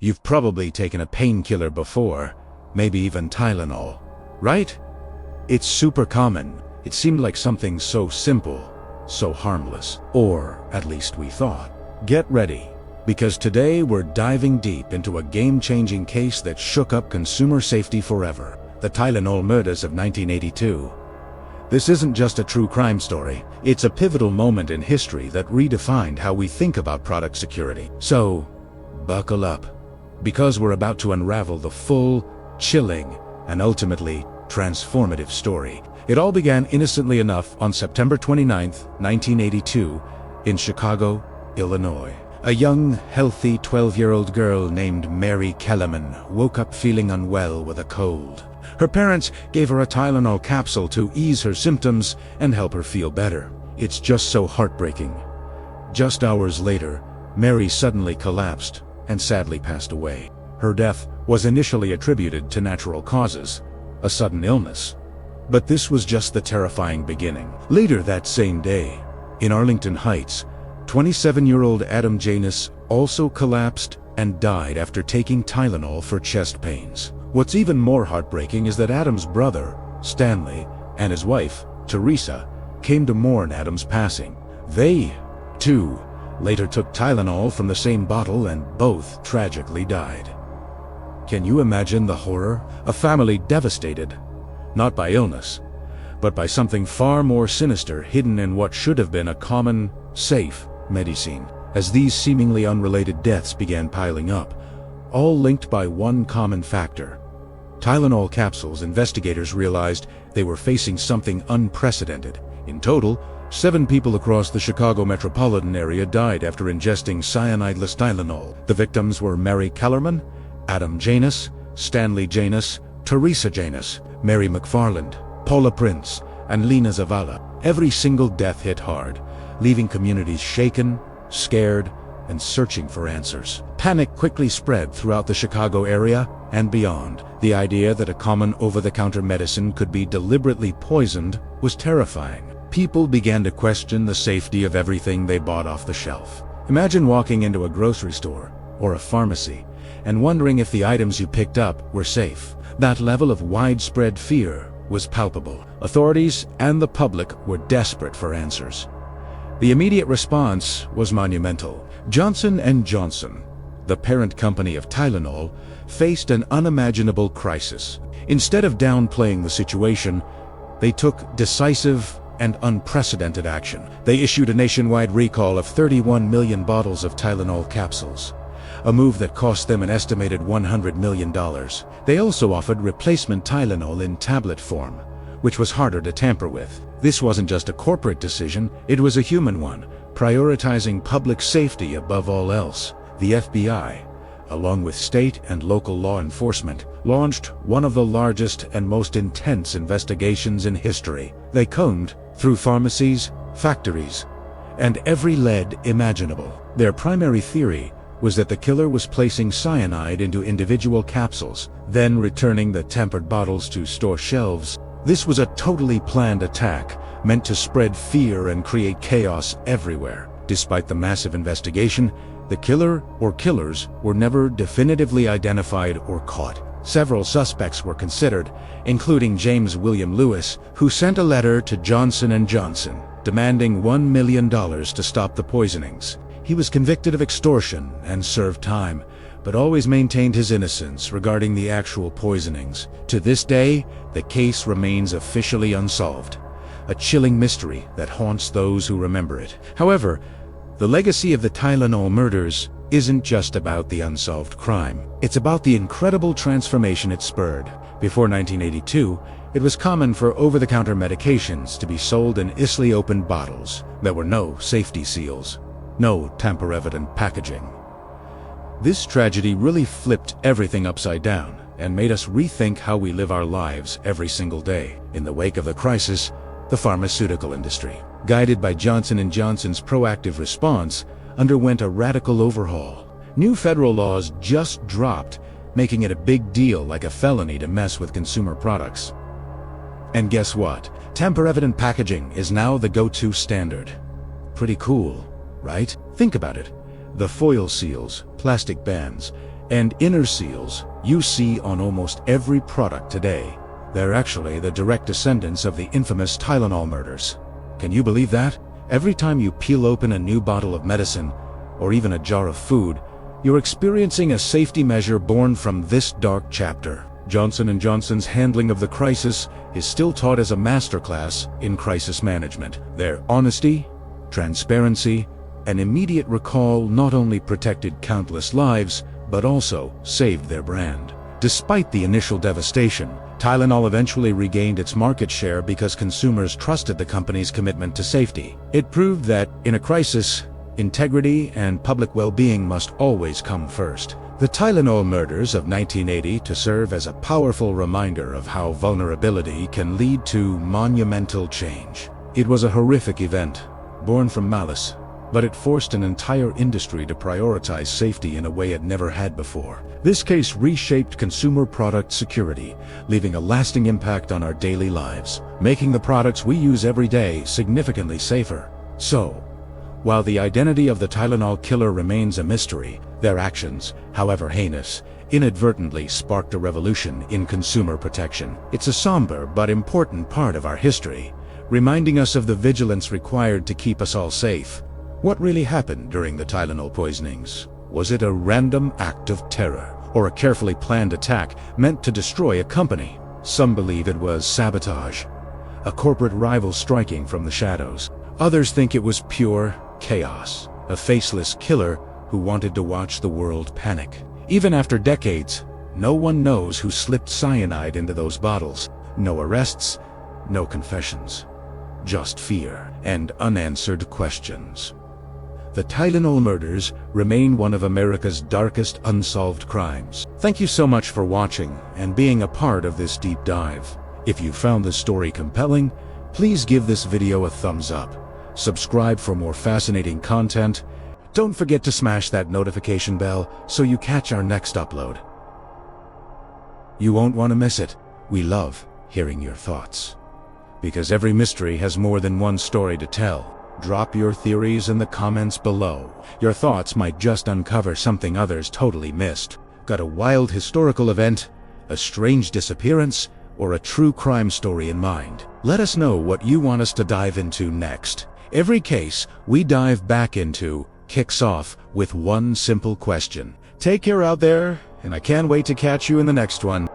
You've probably taken a painkiller before, maybe even Tylenol, right? It's super common. It seemed like something so simple, so harmless, or at least we thought. Get ready, because today we're diving deep into a game-changing case that shook up consumer safety forever, the Tylenol Murders of 1982. This isn't just a true crime story, it's a pivotal moment in history that redefined how we think about product security. So, buckle up, because we're about to unravel the full, chilling, and ultimately transformative story. It all began innocently enough on September 29, 1982, in Chicago, Illinois. A young, healthy 12-year-old girl named Mary Kellerman woke up feeling unwell with a cold. Her parents gave her a Tylenol capsule to ease her symptoms and help her feel better. It's just so heartbreaking. Just hours later, Mary suddenly collapsed and sadly passed away. Her death was initially attributed to natural causes, a sudden illness. But this was just the terrifying beginning. Later that same day, in Arlington Heights, 27-year-old Adam Janus also collapsed and died after taking Tylenol for chest pains. What's even more heartbreaking is that Adam's brother, Stanley, and his wife, Teresa, came to mourn Adam's passing. They, too, later took Tylenol from the same bottle and both tragically died. Can you imagine the horror? A family devastated, not by illness, but by something far more sinister hidden in what should have been a common, safe medicine. As these seemingly unrelated deaths began piling up, all linked by one common factor. Tylenol capsules, investigators realized they were facing something unprecedented. In total, 7 people across the Chicago metropolitan area died after ingesting cyanide-less Tylenol. The victims were Mary Kellerman, Adam Janus, Stanley Janus, Teresa Janus, Mary McFarland, Paula Prince, and Lena Zavala. Every single death hit hard, leaving communities shaken, scared, and searching for answers. Panic quickly spread throughout the Chicago area and beyond. The idea that a common over-the-counter medicine could be deliberately poisoned was terrifying. People began to question the safety of everything they bought off the shelf. Imagine walking into a grocery store or a pharmacy and wondering if the items you picked up were safe. That level of widespread fear was palpable. Authorities and the public were desperate for answers. The immediate response was monumental. Johnson & Johnson, the parent company of Tylenol, faced an unimaginable crisis. Instead of downplaying the situation, they took decisive and unprecedented action. They issued a nationwide recall of 31 million bottles of Tylenol capsules, a move that cost them an estimated $100 million. They also offered replacement Tylenol in tablet form, which was harder to tamper with. This wasn't just a corporate decision, it was a human one, prioritizing public safety above all else. The FBI, along with state and local law enforcement, launched one of the largest and most intense investigations in history. They combed through pharmacies, factories, and every lead imaginable. Their primary theory was that the killer was placing cyanide into individual capsules, then returning the tampered bottles to store shelves. This was a totally planned attack, meant to spread fear and create chaos everywhere. Despite the massive investigation, the killer or killers were never definitively identified or caught. Several suspects were considered, including James William Lewis, who sent a letter to Johnson & Johnson, demanding $1 million to stop the poisonings. He was convicted of extortion and served time, but always maintained his innocence regarding the actual poisonings. To this day, the case remains officially unsolved, a chilling mystery that haunts those who remember it. However, the legacy of the Tylenol murders isn't just about the unsolved crime. It's about the incredible transformation it spurred. Before 1982, it was common for over-the-counter medications to be sold in easily opened bottles. There were no safety seals, no tamper-evident packaging. This tragedy really flipped everything upside down and made us rethink how we live our lives every single day. In the wake of the crisis, the pharmaceutical industry, guided by Johnson & Johnson's proactive response, underwent a radical overhaul. New federal laws just dropped, making it a big deal, like a felony, to mess with consumer products. And guess what? Tamper-evident packaging is now the go-to standard. Pretty cool, right? Think about it. The foil seals, plastic bands, And inner seals you see on almost every product today. They're actually the direct descendants of the infamous Tylenol murders. Can you believe that? Every time you peel open a new bottle of medicine, or even a jar of food, you're experiencing a safety measure born from this dark chapter. Johnson & Johnson's handling of the crisis is still taught as a masterclass in crisis management. Their honesty, transparency, and immediate recall not only protected countless lives, but also saved their brand. Despite the initial devastation, Tylenol eventually regained its market share because consumers trusted the company's commitment to safety. It proved that, in a crisis, integrity and public well-being must always come first. The Tylenol Murders of 1980 to serve as a powerful reminder of how vulnerability can lead to monumental change. It was a horrific event, born from malice, but it forced an entire industry to prioritize safety in a way it never had before. This case reshaped consumer product security, leaving a lasting impact on our daily lives, making the products we use every day significantly safer. So, while the identity of the Tylenol killer remains a mystery, their actions, however heinous, inadvertently sparked a revolution in consumer protection. It's a somber but important part of our history, reminding us of the vigilance required to keep us all safe. What really happened during the Tylenol poisonings? Was it a random act of terror, or a carefully planned attack meant to destroy a company? Some believe it was sabotage, a corporate rival striking from the shadows. Others think it was pure chaos, a faceless killer who wanted to watch the world panic. Even after decades, no one knows who slipped cyanide into those bottles. No arrests, no confessions, just fear and unanswered questions. The Tylenol murders remain one of America's darkest unsolved crimes. Thank you so much for watching and being a part of this deep dive. If you found this story compelling, please give this video a thumbs up. Subscribe for more fascinating content. Don't forget to smash that notification bell so you catch our next upload. You won't want to miss it. We love hearing your thoughts, because every mystery has more than one story to tell. Drop your theories in the comments below. Your thoughts might just uncover something others totally missed. Got a wild historical event, a strange disappearance, or a true crime story in mind? Let us know what you want us to dive into next. Every case we dive back into kicks off with one simple question. Take care out there, and I can't wait to catch you in the next one.